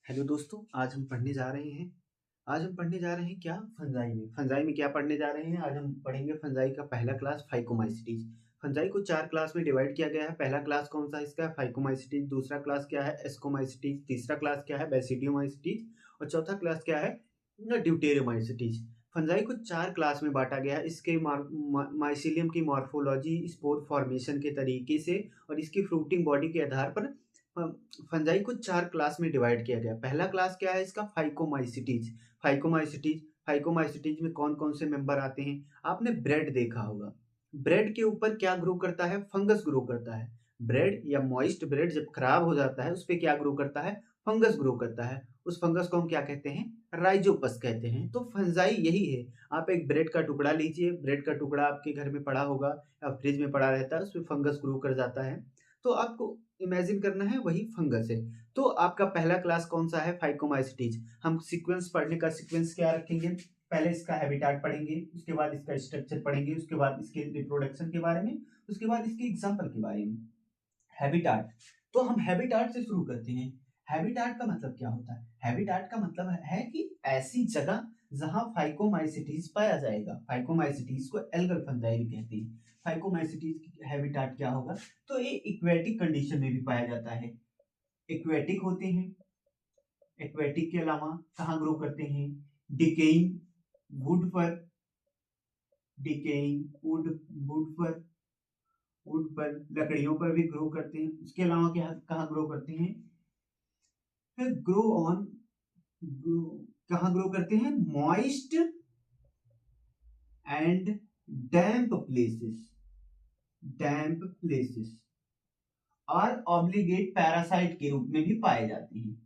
Hello दोस्तों, आज हम पढ़ने जा रहे हैं। आज हम पढ़ने जा रहे हैं क्या? फंजाई में। फंजाई में क्या पढ़ने जा रहे हैं? आज हम पढ़ेंगे फंजाई का पहला क्लास फाइकोमाइसीटीज। फंजाई को 4 क्लास में डिवाइड किया गया है। पहला क्लास कौन सा है इसका? फाइकोमाइसीटीज। दूसरा क्लास क्या है? एस्कोमाइसीटीज। तीसरा क्लास क्या है? बेसिडियोमाइसीटीज। और चौथा क्लास क्या है? ड्यूटेरियोमाइसीटीज। फंजाई को 4 क्लास में बांटा गया है। इसके माइसीलियम की मॉर्फोलॉजी, स्पोर फॉर्मेशन के तरीके से और इसकी फ्रूटिंग बॉडी के आधार पर फंजाई को 4 क्लास में डिवाइड किया गया। पहला क्लास क्या है इसका? फाइकोमाइसीटीज। फाइकोमाइसीटीज फाइकोमाइसीटीज में कौन कौन से मेंबर आते हैं? आपने ब्रेड देखा होगा। ब्रेड के ऊपर क्या ग्रो करता है? फंगस ग्रो करता है। ब्रेड या मॉइस्ट ब्रेड जब खराब हो जाता है उस पे क्या ग्रो करता है? फंगस ग्रो करता है। उस फंगस को हम क्या कहते हैं? राइजोपस कहते हैं। तो फंजाई यही है। आप एक ब्रेड का टुकड़ा लीजिए। ब्रेड का टुकड़ा आपके घर में पड़ा होगा या फ्रिज में पड़ा रहता है, उसमें फंगस ग्रो कर जाता है। तो आपको इमेजिन करना है वही फंगस है। तो आपका पहला क्लास कौन सा है? फाइकोमाइसीटीज। हम सीक्वेंस पढ़ने का सीक्वेंस क्या रखेंगे? पहले इसका हैबिटाट पढ़ेंगे, उसके बाद इसका स्ट्रक्चर पढ़ेंगे, उसके बाद इसके रिप्रोडक्शन के बारे में, उसके बाद इसके एग्जाम्पल के बारे में। हैबिटाट। तो हम हैबिटाट से शुरू करते हैं। हैबिटाट का मतलब क्या होता है? हैबिटाट का मतलब है कि ऐसी जगह जहां फाइकोमाइसीटीज पाया जाएगा। फाइकोमाइसीटीज को एल्गल फंजाई भी कहते हैं। फाइकोमाइसीटीज की हैबिटाट क्या होगा? तो ये इक्वेटिक कंडीशन में भी पाया जाता है। एक्वेटिक होते हैं। एक्वेटिक के अलावा कहाँ ग्रो करते हैं? डिकेइंग वुड पर। डिकेइंग वुड वुड पर वुड पर लकड़ियों पर भी ग्रो करते हैं। उसके अलावा क्या कहाँ ग्रो करते हैं? फिर ग्रो ऑन कहाँ ग्रो करते हैं? Moist and damp places. Damp places और ऑब्लिगेट पैरासाइट के रूप में भी पाए जाते हैं।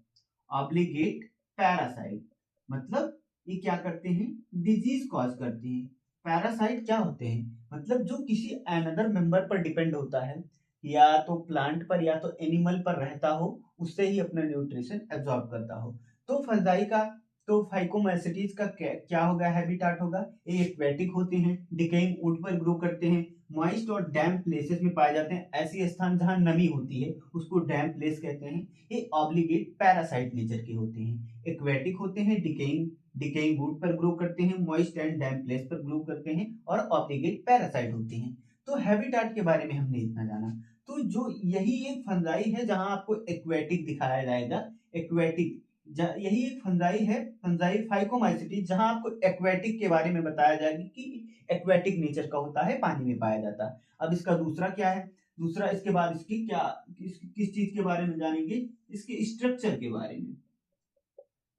ऑब्लिगेट पैरासाइट मतलब ये क्या करते हैं? डिजीज कॉज करते हैं। पैरासाइट क्या होते हैं? मतलब जो किसी अनदर मेंबर पर डिपेंड होता है, या तो प्लांट पर या तो एनिमल पर रहता हो, उससे ही अपना न्यूट्रिशन एब्जॉर्ब करता हो। तो फंजाई का, तो फाइकोमैसिटीज का क्या होगा? हैबिटाट होगा। ये एक्वेटिक होते हैं, डिकेइंग वुड पर ग्रो करते हैं, मॉइस्ट और डैम्प प्लेसेस में पाए जाते हैं। ऐसी स्थान जहां नमी होती है उसको डैम्प प्लेस कहते हैं। ये ऑब्लिगेट पैरासाइट नेचर के होते हैं। एक्वेटिक होते हैं, डिकेइंग वुड पर ग्रो करते हैं, मॉइस्ट एंड डैम्प प्लेस पर ग्रो करते हैं और ऑब्लिगेट पैरासाइट होते हैं। तो हैबिटाट के बारे में हमने इतना जाना। तो जो यही एक फंजाई है जहां आपको एक्वेटिक दिखाया जाएगा। एक्वेटिक यही एक फंजाई है, फंजाई फाइकोमाइसीटीज, जहां आपको एक्वेटिक के बारे में बताया जाएगा कि एक्वेटिक नेचर का होता है, पानी में पाया जाता है। अब इसका दूसरा क्या है? दूसरा इसके बाद इसकी क्या किस चीज के बारे में जानेंगे? इसके स्ट्रक्चर के बारे में।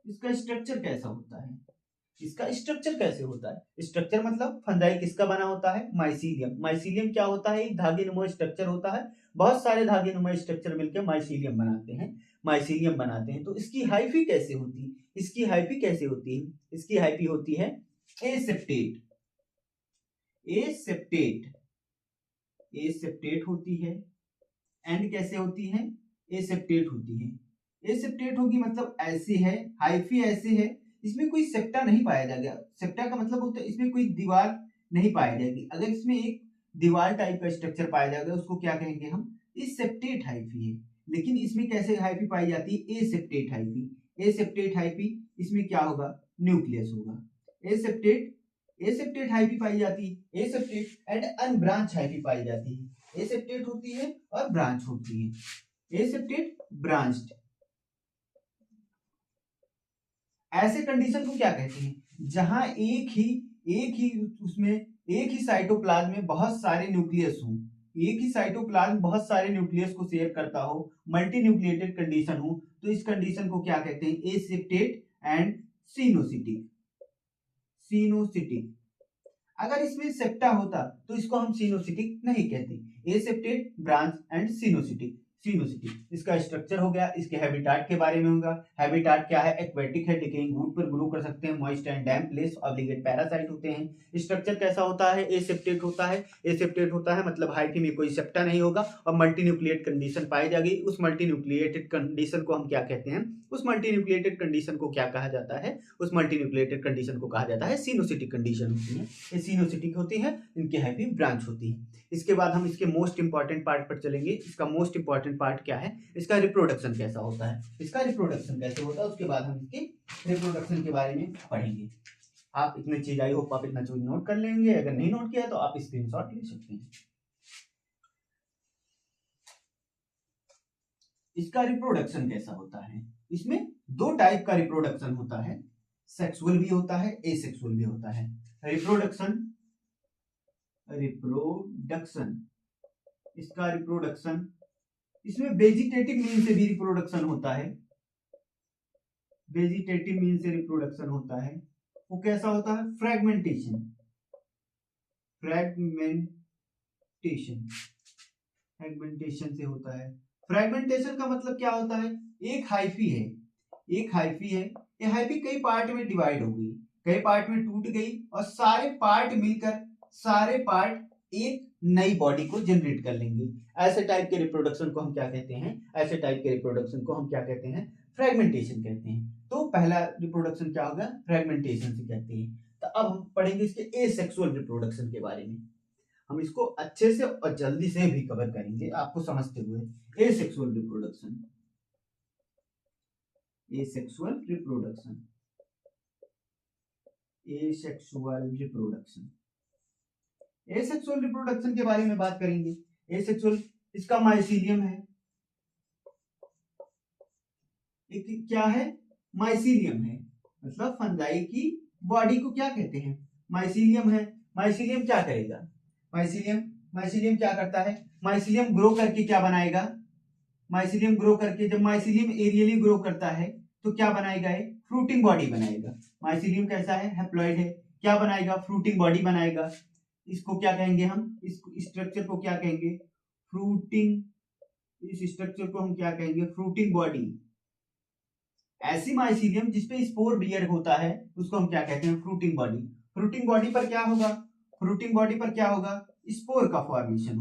इसका स्ट्रक्चर कैसा होता है? इसका स्ट्रक्चर कैसे होता है? स्ट्रक्चर मतलब फंजाई किसका बना होता है? माइसीलियम। माइसीलियम क्या होता है? एक धागे नुमा स्ट्रक्चर होता है। बहुत सारे धागे नुमा स्ट्रक्चर मिलकर माइसीलियम बनाते हैं। माइसीलियम बनाते हैं। तो इसकी हाइफी कैसे होती है? इसकी हाइफी कैसे होती है? इसकी हाइफी होती है एसेप्टेट। एसेप्टेट एसेप्टेट होती है। एंड कैसे होती है? एसेप्टेट होती है। एसेप्टेट होगी मतलब ऐसी है, हाइफी ऐसे है, इसमें कोई सेप्टा नहीं पाया जाएगा। सेप्टा का मतलब होता है इसमें कोई दीवार नहीं पाई जाएगी। अगर इसमें एक दीवार टाइप का स्ट्रक्चर पाया जाएगा उसको क्या कहेंगे हम? एसेप्टेट हाइफी है। लेकिन इसमें कैसे हाइफी पाई जाती है? Aseptate hyphae. एसेप्टेट हाइफी, इसमें क्या होगा? न्यूक्लियस होगा। एसेप्टेट एसेप्टेट हाइफी पाई जाती है। एसेप्टेट एंड अनब्रांच हाइफी पाई जाती है। एसेप्टेट होती है और ब्रांच होती है। Aseptate branched. ऐसे कंडीशन को क्या कहते हैं? जहां एक ही उसमें एक ही साइटोप्लाज्म में बहुत सारे न्यूक्लियस हो। एक ही साइटोप्लाज्म बहुत सारे न्यूक्लियस को शेयर करता हो, मल्टी न्यूक्लिएटेड कंडीशन हो, तो इस कंडीशन को क्या कहते हैं? Aseptate and coenocytic. सिनोसिटिक। अगर इसमें सेप्टा होता तो इसको हम सिनोसिटिक नहीं कहते। Aseptate, branch and coenocytic. Coenocytic इसका स्ट्रक्चर हो गया। इसके हैबिटाट के बारे में होगा। हैबिटाट क्या है? एक्वेटिक है, डिकेइंग वुड पर ग्रो कर सकते हैं, moist and damp place, obligate parasite होते हैं। स्ट्रक्चर कैसा होता है? एसेप्टेट होता है। एसेप्टेट होता है मतलब हाइफी में कोई सेप्टा नहीं होगा और मल्टी न्यूक्लिएट कंडीशन पाई जाएगी। उस मल्टी न्यूक्लिएटेड कंडीशन को हम क्या कहते हैं? उस मल्टी न्यूक्लिएटेड कंडीशन को क्या कहा जाता है? उस मल्टी न्यूक्लिएटेड कंडीशन को कहा जाता है सिनोसिटिक कंडीशन होती है। ये सिनोसिटिक होती है, इनकी हाइफी ब्रांच होती है। इसके बाद हम इसके मोस्ट इंपॉर्टेंट पार्ट पर चलेंगे। इसका मोस्ट इंपॉर्टेंट इंपॉर्टेंट पार्ट क्या है, इसका रिप्रोडक्शन कैसा होता है, इसका रिप्रोडक्शन कैसे होता है, उसके बाद हम इसके रिप्रोडक्शन के बारे में पढ़ेंगे। आप इतनी चीज, आई होप आप इतना चीज नोट कर लेंगे, अगर नहीं नोट किया तो आप स्क्रीनशॉट ले सकते हैं। इसका रिप्रोडक्शन कैसा होता है, इसमें दो टाइप का रिप्रोडक्शन होता है, सेक्सुअल भी होता है, एसेक्सुअल भी होता है। रिप्रोडक्शन इसका रिप्रोडक्शन, इसमें वेजिटेटिव मीन से भी रिप्रोडक्शन होता है, वेजिटेटिव मीन से रिप्रोडक्शन होता है। वो कैसा होता है, फ्रेगमेंटेशन से होता है। फ्रेगमेंटेशन का मतलब क्या होता है, एक हाइफी है, ये हाइफी कई पार्ट में डिवाइड हो गई, कई पार्ट में टूट गई, और सारे पार्ट एक नई बॉडी को जनरेट कर लेंगे। ऐसे टाइप के रिप्रोडक्शन को हम क्या कहते हैं, फ्रेगमेंटेशन कहते हैं। तो पहला रिप्रोडक्शन क्या होगा, फ्रेगमेंटेशन से कहते हैं। तो अब हम पढ़ेंगे इसके एसेक्सुअल रिप्रोडक्शन के बारे में। हम इसको अच्छे से और जल्दी से भी कवर करेंगे आपको समझते हुए। एसेक्सुअल रिप्रोडक्शन, एसेक्सुअल रिप्रोडक्शन के बारे में बात करेंगे। एसेक्सुअल, इसका माइसीलियम है, एक क्या है, माइसीलियम है, मतलब फंजाई की बॉडी को क्या कहते हैं, माइसीलियम है। माइसीलियम क्या करेगा, माइसीलियम क्या करता है, माइसीलियम ग्रो करके क्या बनाएगा, माइसीलियम ग्रो करके, जब माइसीलियम एरियली ग्रो करता है तो क्या बनाएगा, एक फ्रूटिंग बॉडी बनाएगा। माइसीलियम कैसा है, हैप्लॉइड है, क्या बनाएगा, फ्रूटिंग बॉडी बनाएगा। इसको क्या कहेंगे हम, इस स्ट्रक्चर को क्या कहेंगे, फ्रूटिंग, इस स्ट्रक्चर को हम क्या कहेंगे, फ्रूटिंग बॉडी। ऐसी माइसीलियम जिसपे स्पोर बियर होता है उसको हम क्या कहते हैं, फ्रूटिंग बॉडी। फ्रूटिंग बॉडी पर क्या होगा, स्पोर का फॉर्मेशन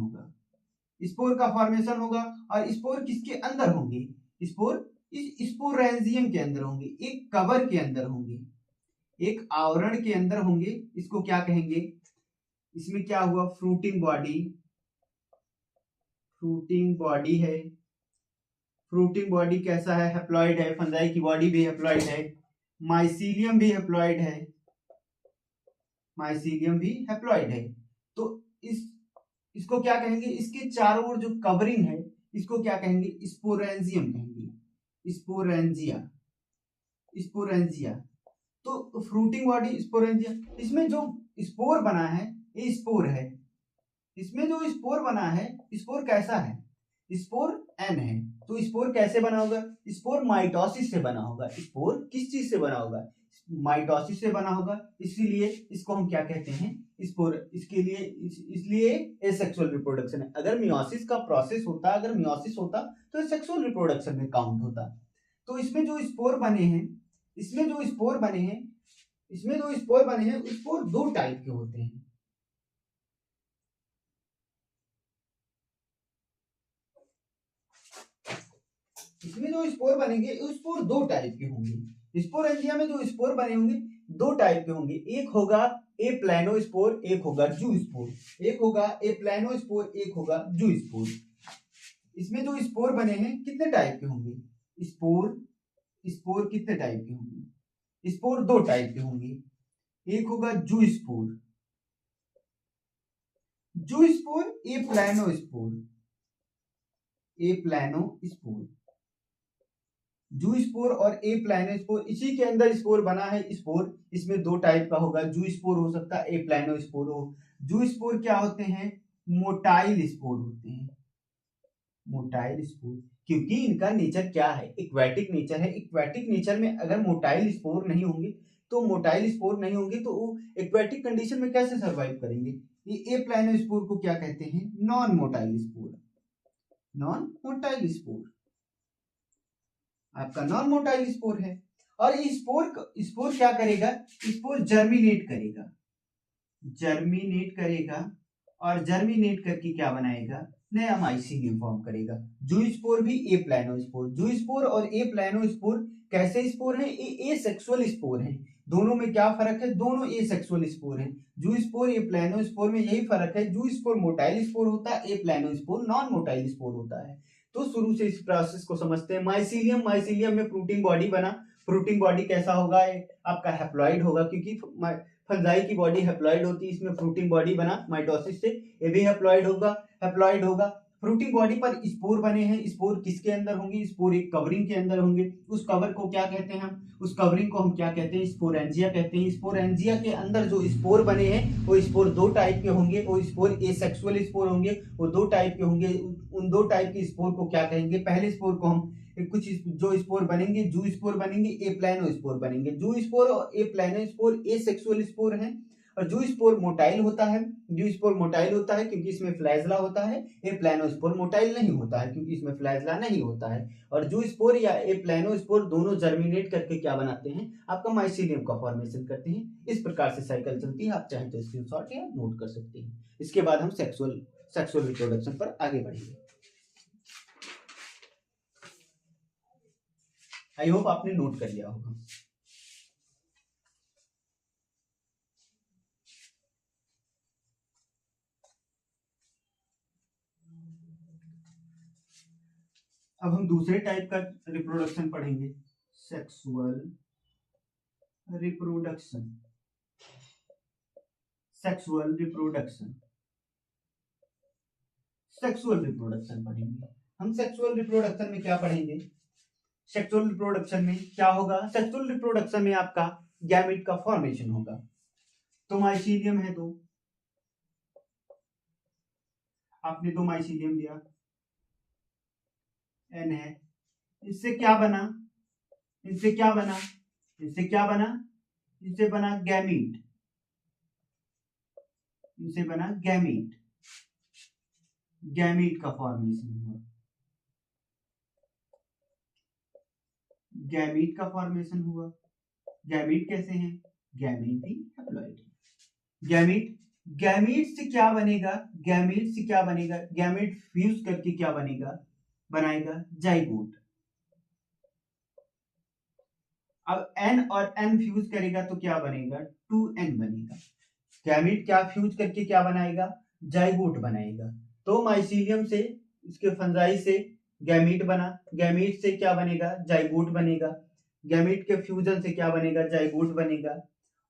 होगा, और स्पोर किसके अंदर होंगे, स्पोर इस स्पोरेंजियम के अंदर होंगे, एक कवर के अंदर होंगे, एक आवरण के अंदर होंगे। इसको क्या कहेंगे, इसमें क्या हुआ, फ्रूटिंग बॉडी है। फ्रूटिंग बॉडी कैसा है, हैप्लॉइड है, फंजाई की बॉडी भी हैप्लॉइड है, माइसीलियम भी हैप्लॉइड है। तो इसको क्या कहेंगे, इसके चारों ओर जो कवरिंग है इसको क्या कहेंगे, स्पोरेंजियम कहेंगे, स्पोरेंजिया। तो फ्रूटिंग बॉडी, स्पोरेंजिया। इसमें जो स्पोर बना है ये स्पोर है, इसमें जो स्पोर बना है, स्पोर कैसा है, स्पोर एन है। तो स्पोर कैसे बना होगा, स्पोर माइटोसिस से बना होगा। स्पोर किस चीज से बना होगा, माइटोसिस से बना होगा, इसीलिए इसको हम क्या कहते हैं, स्पोर। इसलिए एसेक्सुअल रिप्रोडक्शन है। अगर मियोसिस का प्रोसेस होता, अगर मियोसिस होता तो सेक्सुअल रिप्रोडक्शन में काउंट होता। तो इसमें जो स्पोर बने हैं, स्पोर दो टाइप के होते हैं। इसमें जो स्पोर बनेंगे स्पोर दो टाइप के होंगे। स्पोरेंजिया में जो स्पोर बने होंगे दो टाइप के होंगे, एक होगा ए प्लानो स्पोर, एक होगा जू स्पोर। एक होगा ए प्लानो स्पोर, एक होगा जू स्पोर। इसमें जो स्पोर बने हैं कितने टाइप के होंगे, स्पोर कितने टाइप के होंगे, स्पोर दो टाइप के होंगे। एक होगा जू स्पोर, ए प्लानो स्पोर, जू स्पोर और ए प्लानो स्पोर, इसी के अंदर स्पोर बना है। स्पोर इसमें दो टाइप का होगा, जू स्पोर हो सकता है, ए प्लानो स्पोर हो। जू स्पोर क्या होते हैं, मोटाइल स्पोर होते हैं, मोटाइल स्पोर, क्योंकि इनका नेचर क्या है, एक्वेटिक नेचर है। एक्वेटिक नेचर में अगर मोटाइल स्पोर नहीं होंगे तो वो एक्वेटिक कंडीशन में कैसे सर्वाइव करेंगे। ये ए प्लानो स्पोर को क्या कहते हैं, नॉन मोटाइल स्पोर, आपका नॉन मोटाइल स्पोर है। और ये स्पोर क्या करेगा, स्पोर जर्मिनेट करेगा, और जर्मिनेट करके क्या बनाएगा, नया माइसीलियम फॉर्म करेगा। जू स्पोर भी ए प्लानो स्पोर, जू स्पोर और ए प्लानो स्पोर कैसे स्पोर है, ये एसेक्सुअल स्पोर है। दोनों में क्या फर्क है, दोनों एसेक्सुअल स्पोर है। जू स्पोर ए प्लानो स्पोर में यही फर्क है, जू स्पोर मोटाइल स्पोर होता है, aplanospore non motile spore होता है। तो शुरू से इस प्रोसेस को समझते हैं। माइसीलियम, माइसीलियम में फ्रूटिंग बॉडी बना। फ्रूटिंग बॉडी कैसा होगा, आपका हैप्लॉइड होगा, क्योंकि फंजाई की बॉडी हैप्लॉइड होती है, इसमें फ्रूटिंग बॉडी बना माइटोसिस से, ये भी हैप्लॉइड होगा, हैप्लॉइड होगा। फ्रूटिंग बॉडी पर स्पोर बने हैं। स्पोर किसके अंदर होंगे, स्पोर एक कवरिंग के अंदर होंगे। उस कवर को क्या कहते हैं हम, उस कवरिंग को हम क्या कहते हैं, स्पोरेंजिया कहते हैं। स्पोरेंजिया के अंदर जो स्पोर बने हैं वो स्पोर दो टाइप के होंगे। वो स्पोर एसेक्सुअल स्पोर होंगे, वो दो टाइप के होंगे। उन दो टाइप के स्पोर को क्या कहेंगे, पहले स्पोर को हम कुछ जो स्पोर बनेंगे, जू स्पोर बनेंगे, ए प्लानो स्पोर बनेंगे। जू स्पोर और ए प्लानो स्पोर एसेक्सुअल स्पोर हैं, और जू स्पोर मोटाइल होता है। जू स्पोर मोटाइल होता है क्योंकि इसमें फ्लैजला होता है। ए प्लानो स्पोर मोटाइल नहीं होता है क्योंकि इसमें फ्लैजला नहीं होता है। और जू स्पोर या ए प्लानो स्पोर दोनों जर्मिनेट करके क्या बनाते हैं, आपका माइसीलियम का फॉर्मेशन करते हैं। इस प्रकार से साइकिल चलती है, आप चाहें तो स्क्रीनशॉट या नोट कर सकते हैं। इसके बाद हम सेक्सुअल रिप्रोडक्शन पर आगे बढ़ेंगे। आई होप आपने नोट कर लिया होगा। अब हम दूसरे टाइप का रिप्रोडक्शन पढ़ेंगे, sexual reproduction. Sexual reproduction, sexual reproduction पढ़ेंगे हम। सेक्सुअल रिप्रोडक्शन में क्या पढ़ेंगे, सेक्सुअल रिप्रोडक्शन में क्या होगा, सेक्सुअल रिप्रोडक्शन में आपका गैमेट का फॉर्मेशन होगा। तो माइसीलियम है, तो आपने तो माइसीलियम दिया, एन है, इससे क्या बना, इनसे क्या बना, इनसे क्या बना, इनसे बना गैमीट, इनसे बना गैमीट, गैमीट का फॉर्मेशन हुआ, गैमीट का फॉर्मेशन हुआ। गैमीट कैसे हैं, गैमीट भी हैप्लॉइड। गैमीट, गैमीट से क्या बनेगा, गैमीट से क्या बनेगा, गैमीट फ्यूज करके क्या बनेगा, बनाएगा जाइगोट। अब n और n फ्यूज करेगा तो क्या बनेगा, 2n बनेगा। गैमीट क्या फ्यूज करके क्या बनाएगा, जाइगोट बनाएगा। तो माइसीलियम से, इसके फंजाई से गैमीट बना, गैमीट से क्या बनेगा, जाइगोट बनेगा। गैमीट के फ्यूजन से क्या बनेगा, जाइगोट बनेगा।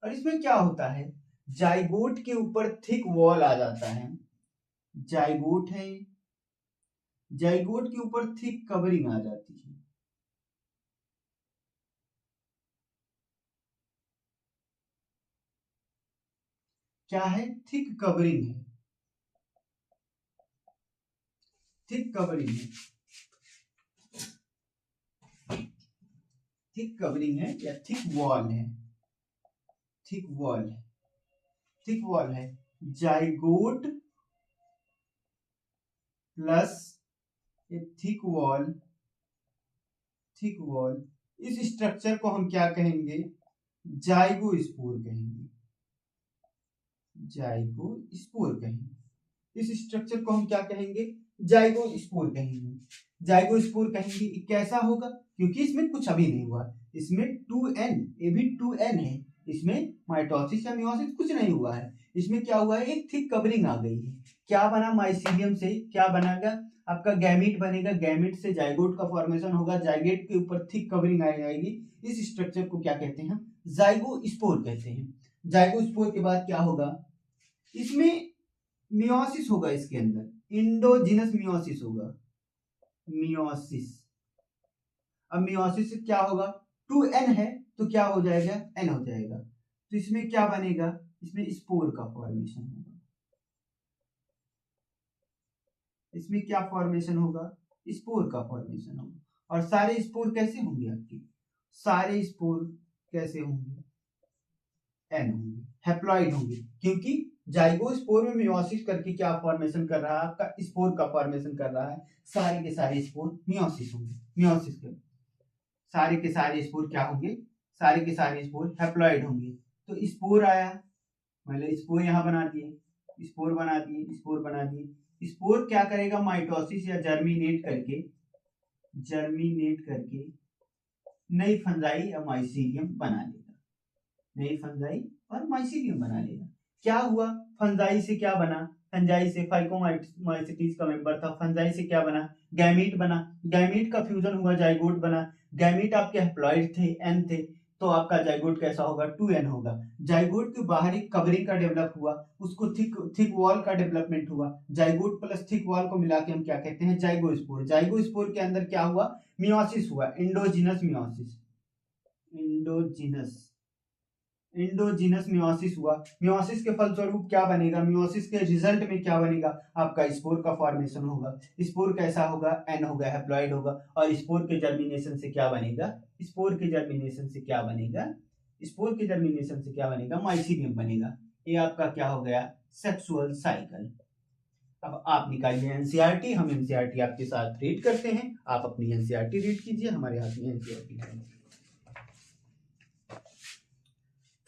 और इसमें क्या होता है, जाइगोट के ऊपर थिक वॉल आ जाता है। जाइगोट है, जाइगोट के ऊपर थिक कवरिंग आ जाती है। क्या है, थिक कवरिंग है, थिक कवरिंग है, थिक कवरिंग है या थिक वॉल है, थिक वॉल है, थिक वॉल है। Zygote plus thick wall, thick wall, इस स्ट्रक्चर को हम क्या कहेंगे, जाइगोस्पोर कहेंगे, जाइगोस्पोर कहेंगे। इस स्ट्रक्चर को हम क्या कहेंगे, जाइगोस्पोर कहेंगे, जाइगोस्पोर कहेंगे। कैसा होगा, क्योंकि इसमें कुछ अभी नहीं हुआ, इसमें 2n, ये भी 2n है, इसमें माइटोसिस या मियोसिस कुछ नहीं हुआ है। इसमें क्या हुआ है, एक थिक कवरिंग आ गई है। क्या बना, माइसीलियम से क्या बनेगा, आपका गैमीट बनेगा, गैमीट से जाइगोट का फॉर्मेशन होगा, जाइगोट के ऊपर थिक कवरिंग आ जाएगी। इस स्ट्रक्चर को क्या कहते हैं, जाइगोस्पोर कहते हैं। जाइगोस्पोर के बाद क्या होगा, इसमें मियोसिस होगा, इसके अंदर इंडोजिनस मियोसिस होगा, मियोसिस। अब मियोसिस से क्या होगा, 2n है तो क्या हो जाएगा, n हो जाएगा। तो इसमें क्या बनेगा, इसमें स्पोर का फॉर्मेशन होगा। इसमें क्या फॉर्मेशन होगा, स्पोर का फॉर्मेशन होगा। और सारे स्पोर कैसे होंगे आपके, सारे स्पोर कैसे होंगे, n होंगे, हैप्लॉइड होंगे, क्योंकि जाइगोस्पोर में मियोसिस करके क्या फॉर्मेशन कर रहा है, आपका स्पोर का फॉर्मेशन कर रहा है। सारे के सारे स्पोर मियोसिस होंगे, मियोसिस के सारे के सारे स्पोर क्या होंगे, सारे के सारे स्पोर हैप्लॉइड होंगे। तो स्पोर आया, मतलब स्पोर यहाँ बना दिए, स्पोर बना दिए, स्पोर बना दिए। स्पोर क्या करेगा, माइटोसिस या जर्मिनेट करके, जर्मिनेट करके नई फंजाई या माइसीलियम बना लेगा, नई फंजाई और माइसीलियम बना लेगा। क्या हुआ, फंजाई से क्या बना, फंजाई से फाइकोमाइसीटीज का मेंबर था, फंजाई से क्या बना, गैमीट बना, गैमीट का फ्यूजन हुआ, जाइगोट बना। गैमीट आपके हैप्लॉइड थे, एन थे, तो आपका जाइगोट कैसा होगा, 2n होगा। जाइगोट के बाहर एक कवरिंग का डेवलप हुआ, उसको थिक वॉल का डेवलपमेंट हुआ। जाइगोट प्लस थिक वॉल को मिला के हम क्या कहते हैं, जाइगोस्पोर। जाइगोस्पोर के अंदर क्या हुआ, मियोसिस हुआ, इंडोजिनस मियोसिस, इंडोजिनस मियोसिस हुआ। मियोसिस के फलस्वरूप क्या बनेगा, मियोसिस के रिजल्ट में क्या बनेगा, आपका स्पोर का फॉर्मेशन होगा। स्पोर कैसा होगा, एन होगा, हैप्लॉइड होगा। और स्पोर के जर्मिनेशन से क्या बनेगा, स्पोर के जर्मिनेशन से क्या बनेगा, स्पोर के जर्मिनेशन से क्या बनेगा, माइसीलियम बनेगा। ये आपका क्या हो गया, सेक्सुअल साइकिल। अब आप निकालिए एनसीईआरटी, हम एनसीईआरटी आपके साथ रीड करते हैं। आप अपनी एनसीईआरटी रीड कीजिए, हमारे हाथ में एनसीईआरटी है।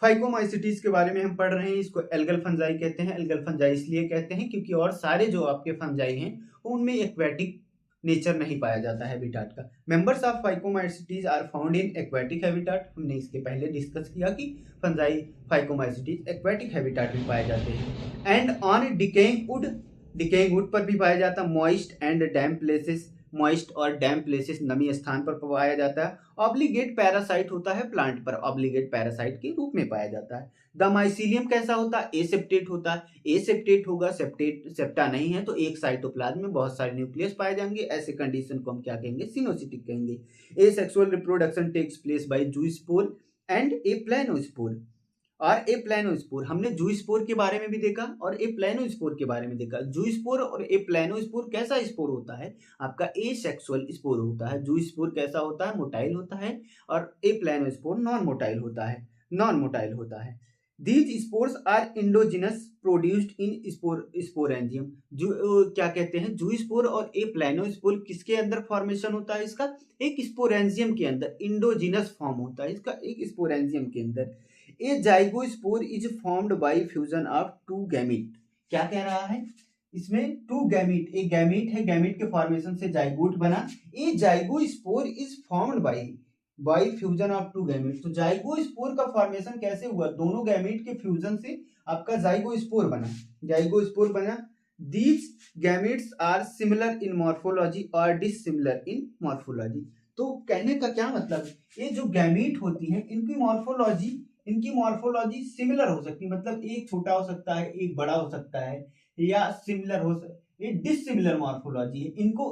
फाइकोमाइसिटीज के बारे में हम पढ़ रहे हैं। इसको एल्गल फंजाई कहते हैं। एल्गल फंजाई इसलिए कहते हैं क्योंकि और सारे जो आपके फंजाई हैं उनमें एक्वेटिक नेचर नहीं पाया जाता है हैबिटाट का। Members of phycomycetes are found in aquatic habitat. हमने इसके पहले डिस्कस किया कि फंजाई फाइकोमाइसिटीज एक्वेटिक हैबिटाट में पाए जाते हैं। एंड ऑन डिकेइंग वुड पर भी पाया जाता है। Moist and damp places, moist और डैम्प प्लेसेस नमी स्थान पर पाया जाता है। ऑब्लिगेट पैरासाइट होता है प्लांट पर, ऑब्लिगेट पैरासाइट के रूप में पाया जाता है। द माइसीलियम कैसा होता है, एसेप्टेट होता है। एसेप्टेट होगा, सेप्टा नहीं है, तो एक साइटोप्लाज्म में बहुत सारे न्यूक्लियस पाए जाएंगे। ऐसे कंडीशन को हम क्या कहेंगे, सिनोसिटिक कहेंगे। Asexual reproduction takes place by zoospore and aplanospore और ए प्लानोस्पोर। हमने जूस्पोर के बारे में भी देखा और ए प्लानोस्पोर के बारे में देखा। जूस्पोर और ए प्लानोस्पोर कैसा स्पोर होता है, आपका ए सेक्सुअल स्पोर होता है। जूस्पोर कैसा होता है, मोटाइल होता है, और ए प्लानोस्पोर नॉन मोटाइल होता है, नॉन मोटाइल होता है। These spores are endogenous produced in sporangium. जो क्या कहते हैं, जूस्पोर और ए प्लानोस्पोर किसके अंदर फॉर्मेशन होता है इसका, एक स्पोरेंजियम के अंदर इंडोजिनस फॉर्म होता है इसका, एक स्पोरेंजियम के अंदर। A zygospore is formed by fusion of two gamete. क्या कह रहा है इसमें, टू गैमीट, एक गैमीट है, गैमीट के फॉर्मेशन से जाइगोट बना। A zygospore is formed by fusion of two gamete. तो जाइगोस्पोर का फॉर्मेशन कैसे हुआ, दोनों गैमीट के फ्यूजन से आपका जाइगोस्पोर बना, जाइगोस्पोर बना। These gametes are similar in morphology और डिसिमिलर इन मॉर्फोलॉजी। तो कहने का क्या मतलब, ये जो गैमीट होती है इनकी मॉर्फोलॉजी सिमिलर हो सकती है, मतलब एक छोटा हो सकता है, एक बड़ा हो सकता है, या सिमिलर हो सकता है। डिसिमिलर मॉर्फोलॉजी है। इनको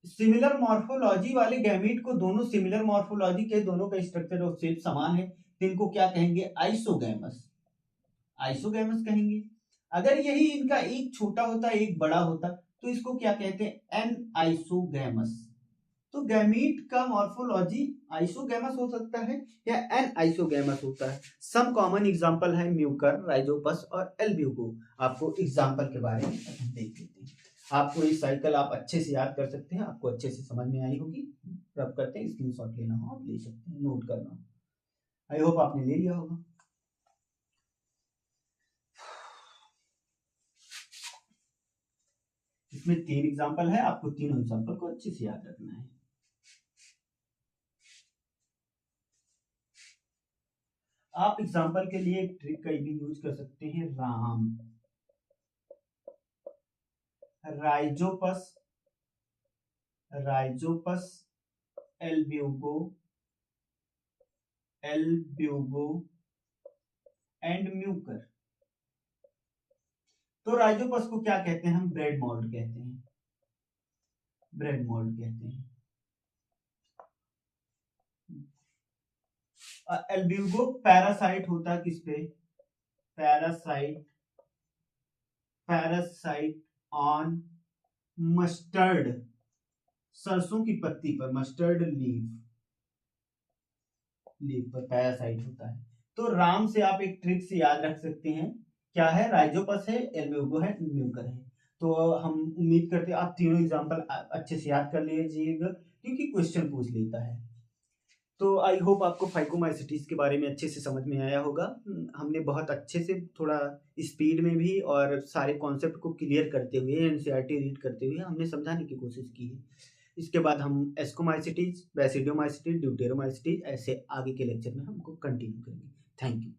सिमिलर मॉर्फोलॉजी वाले गैमीट को, दोनों सिमिलर मॉर्फोलॉजी के, दोनों का स्ट्रक्चर और शेप समान है, तो इनको क्या कहेंगे, आइसोगैमस, आइसोगैमस कहेंगे। अगर यही इनका एक छोटा होता, एक बड़ा होता, तो इसको क्या कहते हैं, एन आइसोगैमस। तो गैमीट का मॉर्फोलॉजी आइसोगैमस हो सकता है या एन आइसोगैमस होता है। सम कॉमन एग्जांपल है म्यूकर, राइजोपस और एल्ब्यूको। आपको एग्जांपल के बारे में देख लेते हैं। आपको ये साइकिल आप अच्छे से याद कर सकते हैं, आपको अच्छे से समझ में आई होगी। रब करते हैं, स्क्रीनशॉट लेना हो आप ले सकते हैं, नोट करना। आई होप आपने ले लिया होगा। इसमें 3 एग्जांपल है, आपको तीनों एग्जांपल को अच्छे से याद रखना है। आप एग्जांपल के लिए एक ट्रिक का भी यूज कर सकते हैं, राइजोपस, एल्ब्यूगो एंड म्यूकर। तो राइजोपस को क्या कहते हैं, हम ब्रेड मोल्ड कहते हैं, ब्रेड मोल्ड कहते हैं। एल्ब्यूगो पैरासाइट होता है किस पे, पैरासाइट ऑन मस्टर्ड, सरसों की पत्ती पर, मस्टर्ड लीफ पर पैरासाइट होता है। तो राम से आप एक ट्रिक से याद रख सकते हैं, क्या है, राइजोपस है, एल्ब्यूगो है, म्यूकर है। तो हम उम्मीद करते हैं आप तीनों एग्जांपल अच्छे से याद कर लीजिएगा, क्योंकि क्वेश्चन पूछ लेता है। तो आई होप आपको फाइकोमाइसिटीज के बारे में अच्छे से समझ में आया होगा। हमने बहुत अच्छे से, थोड़ा स्पीड में भी और सारे कॉन्सेप्ट को क्लियर करते हुए, एनसीईआरटी रीड करते हुए हमने समझाने की कोशिश की है। इसके बाद हम एस्कोमाइसिटीज, बैसिडियोमाइसिटीज, ड्यूटेरोमाइसिटीज, ऐसे आगे के लेक्चर में हमको कंटिन्यू करेंगे। Thank you.